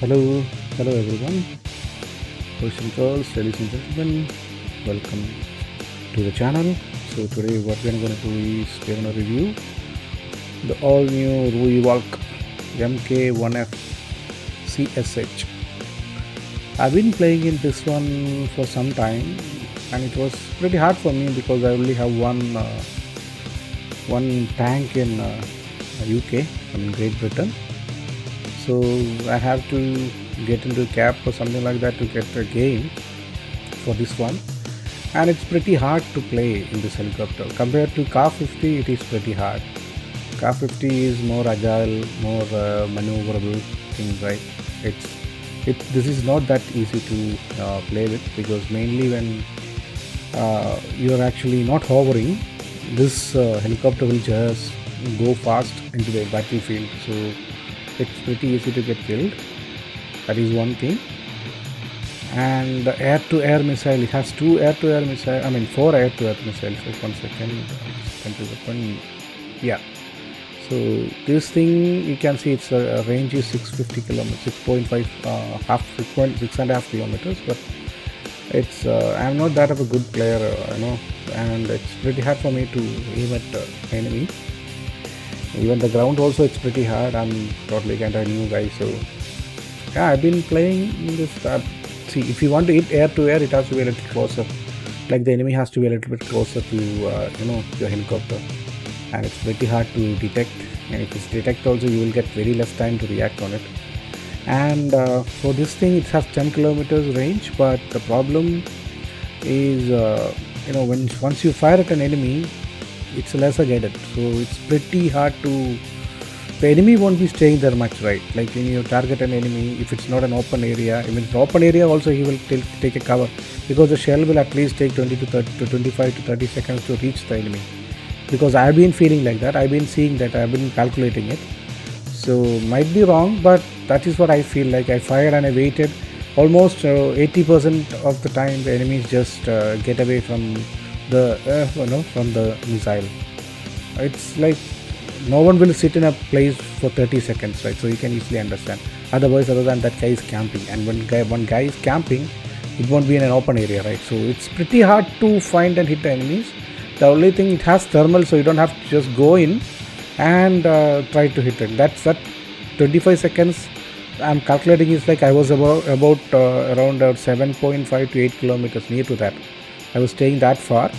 Hello, hello everyone, boys and girls, ladies and gentlemen, welcome to the channel. So today what we're going to do is we're going to review the all new Rooivalk Mk1F CSH. I've been playing in this one for some time and it was pretty hard for me because I only have one tank in UK, I mean Great Britain. So I have to get into cap or something like that to get a game for this one, and it's pretty hard to play in this helicopter compared to car 50. It is pretty hard. Car 50 is more agile, more maneuverable thing, right? This is not that easy to play with, because mainly when you are actually not hovering, this helicopter will just go fast into the battlefield, so it's pretty easy to get killed. That is one thing. And the air-to-air missile, it has four air-to-air missiles. Like 1 second, to the one. Yeah. So this thing, you can see its range is 650 kilometers, 6.5, half 6.6.5 kilometers. But it's I'm not that of a good player, and it's pretty hard for me to aim at enemy. Even the ground also, it's pretty hard. I'm totally kind of new guy, so yeah, I've been playing in this. See, if you want to hit air to air, it has to be a little closer. Like the enemy has to be a little bit closer to your helicopter, and it's pretty hard to detect. And if it's detect also, you will get very less time to react on it. And for this thing, it has 10 kilometers range, but the problem is, once you fire at an enemy, it's lesser guided, so it's pretty hard to. The enemy won't be staying there much, right? Like when you target an enemy, if it's not an open area, if it's an open area also, he will take a cover, because the shell will at least take 20 to 30 to 25 to 30 seconds to reach the enemy. Because I've been feeling like that, I've been seeing that, I've been calculating it. So might be wrong, but that is what I feel like. I fired and I waited. Almost 80% of the time, the enemies just get away from the missile. It's like no one will sit in a place for 30 seconds, right? So you can easily understand. Otherwise, other than that, guy is camping, and when one guy is camping, it won't be in an open area, right? So it's pretty hard to find and hit the enemies. The only thing, it has thermal, so you don't have to just go in and try to hit it. That's that 25 seconds I'm calculating is like I was about around 7.5 to 8 kilometers, near to that. I was staying that far.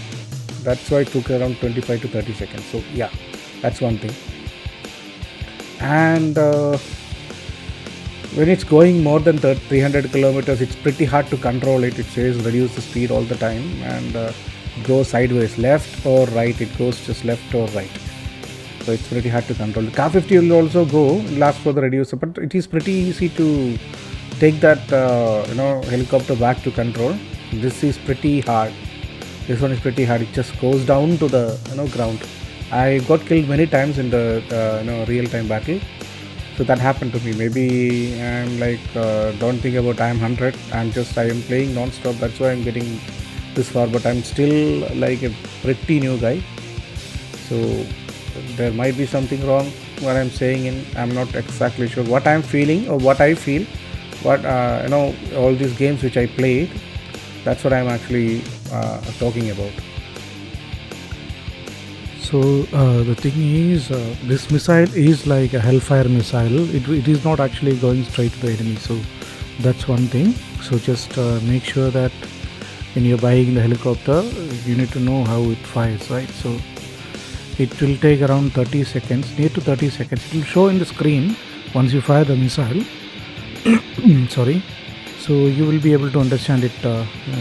That's why it took around 25 to 30 seconds. So yeah, that's one thing. And when it's going more than 300 kilometers, it's pretty hard to control it. It says reduce the speed all the time, and it goes sideways, left or right. It goes just left or right. So it's pretty hard to control. The car 50 will also go last for the reducer, but it is pretty easy to take that helicopter back to control. This is pretty hard. This one is pretty hard. It just goes down to the ground. I got killed many times in the real-time battle. So that happened to me. Maybe I'm like don't think about I'm 100. I am playing non-stop. That's why I'm getting this far. But I'm still like a pretty new guy. So there might be something wrong what I'm saying. I'm not exactly sure what I'm feeling or what I feel. What all these games which I played. That's what I'm actually talking about. So the thing is, this missile is like a Hellfire missile. It is not actually going straight to the enemy. So that's one thing. So just make sure that when you're buying the helicopter, you need to know how it fires, right? So it will take around 30 seconds, near to 30 seconds. It will show in the screen once you fire the missile. Sorry. So you will be able to understand it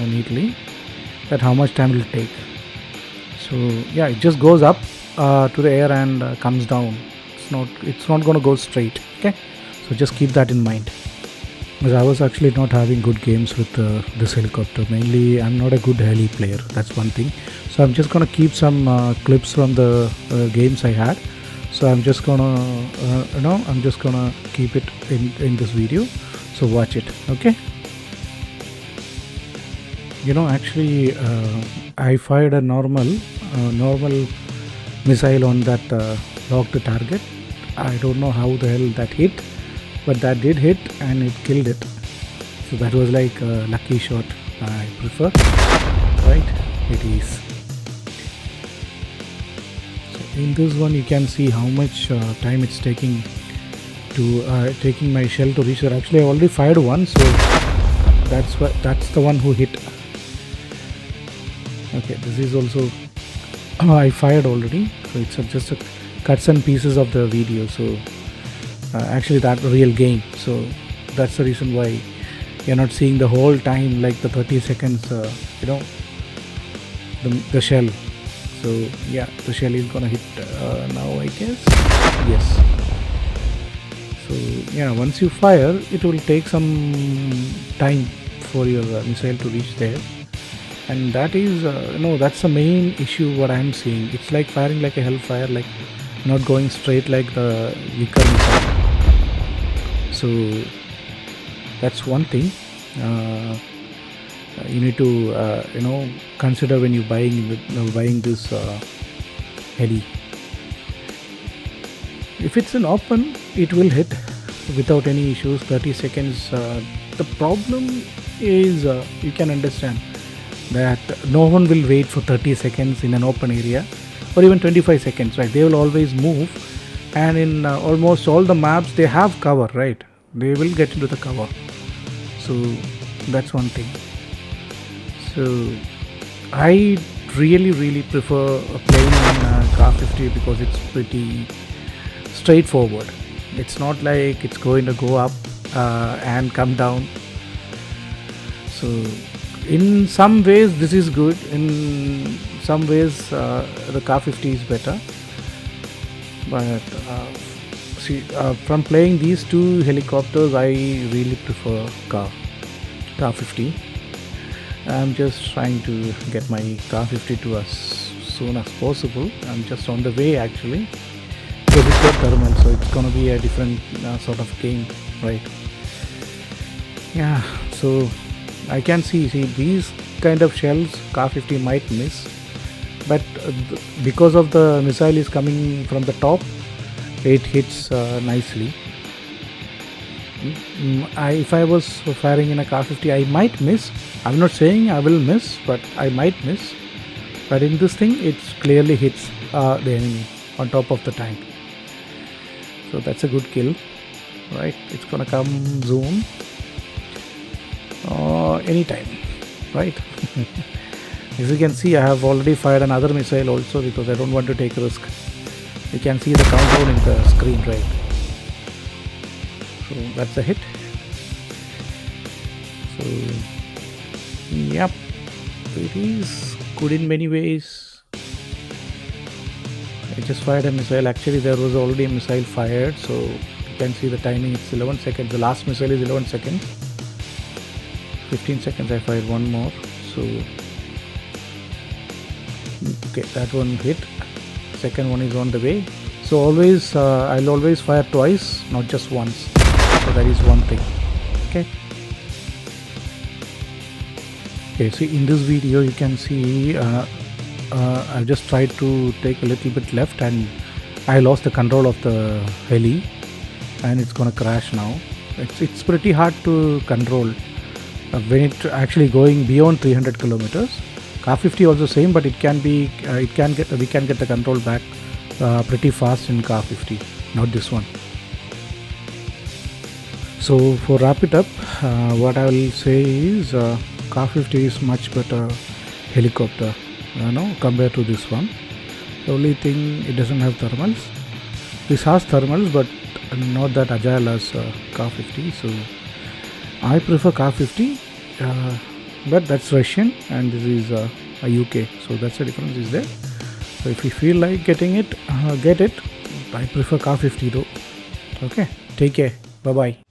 neatly, that how much time it will take. So yeah, it just goes up to the air and comes down. It's not going to go straight. Okay, so just keep that in mind. Because I was actually not having good games with this helicopter. Mainly, I'm not a good heli player. That's one thing. So I'm just gonna keep some clips from the games I had. So I'm just gonna keep it in this video. So watch it. Okay. Actually, I fired a normal missile on that locked target. I don't know how the hell that hit, but that did hit and it killed it. So that was like a lucky shot. I prefer, right? It is. So in this one you can see how much time it's taking to taking my shell to reach there. Actually I already fired one, so that's the one who hit. Okay, this is also I fired already, so it's just a cuts and pieces of the video. So actually that real game, so that's the reason why you're not seeing the whole time, like the 30 seconds the shell. So yeah, the shell is gonna hit now, I guess. Yes. So yeah, once you fire, it will take some time for your missile to reach there, and that is that's the main issue what I'm seeing. It's like firing like a hellfire, like not going straight like the weaker missile. So that's one thing you need to consider when you buying this heli. If it's an open, it will hit without any issues. 30 seconds. The problem is you can understand that no one will wait for 30 seconds in an open area, or even 25 seconds, right? They will always move, and in almost all the maps they have cover, right? They will get into the cover. So that's one thing. So I really prefer playing in Car 50 because it's pretty straightforward. It's not like it's going to go up and come down. So in some ways this is good, in some ways the Car 50 is better, but from playing these two helicopters I really prefer Car 50. I'm just trying to get my Car 52 as soon as possible. I'm just on the way actually, because it's got thermal, so it's gonna be a different sort of game, right? Yeah, so I can see these kind of shells Car 50 might miss, but because of the missile is coming from the top, it hits nicely. If I was firing in a Car 50, I might miss. I'm not saying I will miss, but I might miss. But in this thing, it clearly hits the enemy on top of the tank. So that's a good kill, right? It's gonna come soon, anytime, right? As you can see, I have already fired another missile also because I don't want to take a risk. You can see the countdown in the screen, right? So that's a hit. So yep, it is good in many ways. I just fired a missile. Actually there was already a missile fired, so you can see the timing. It's 11 seconds. The last missile is 11 seconds. 15 seconds I fired one more. So okay, that one hit. Second one is on the way. So always I'll always fire twice, not just once. So that is one thing. Okay, see in this video you can see I've just tried to take a little bit left and I lost the control of the heli and it's gonna crash now. It's pretty hard to control when it actually going beyond 300 kilometers. Car 50 also same, but we can get the control back pretty fast in Car 50, not this one. So for wrap it up, what I will say is Car 50 is much better helicopter, compared to this one. The only thing, it doesn't have thermals. This has thermals, but not that agile as Car 50. So I prefer Car 50, but that's Russian and this is a UK. So that's the difference is there. So if you feel like getting it, get it. I prefer Car 50 though. Okay, take care. Bye bye.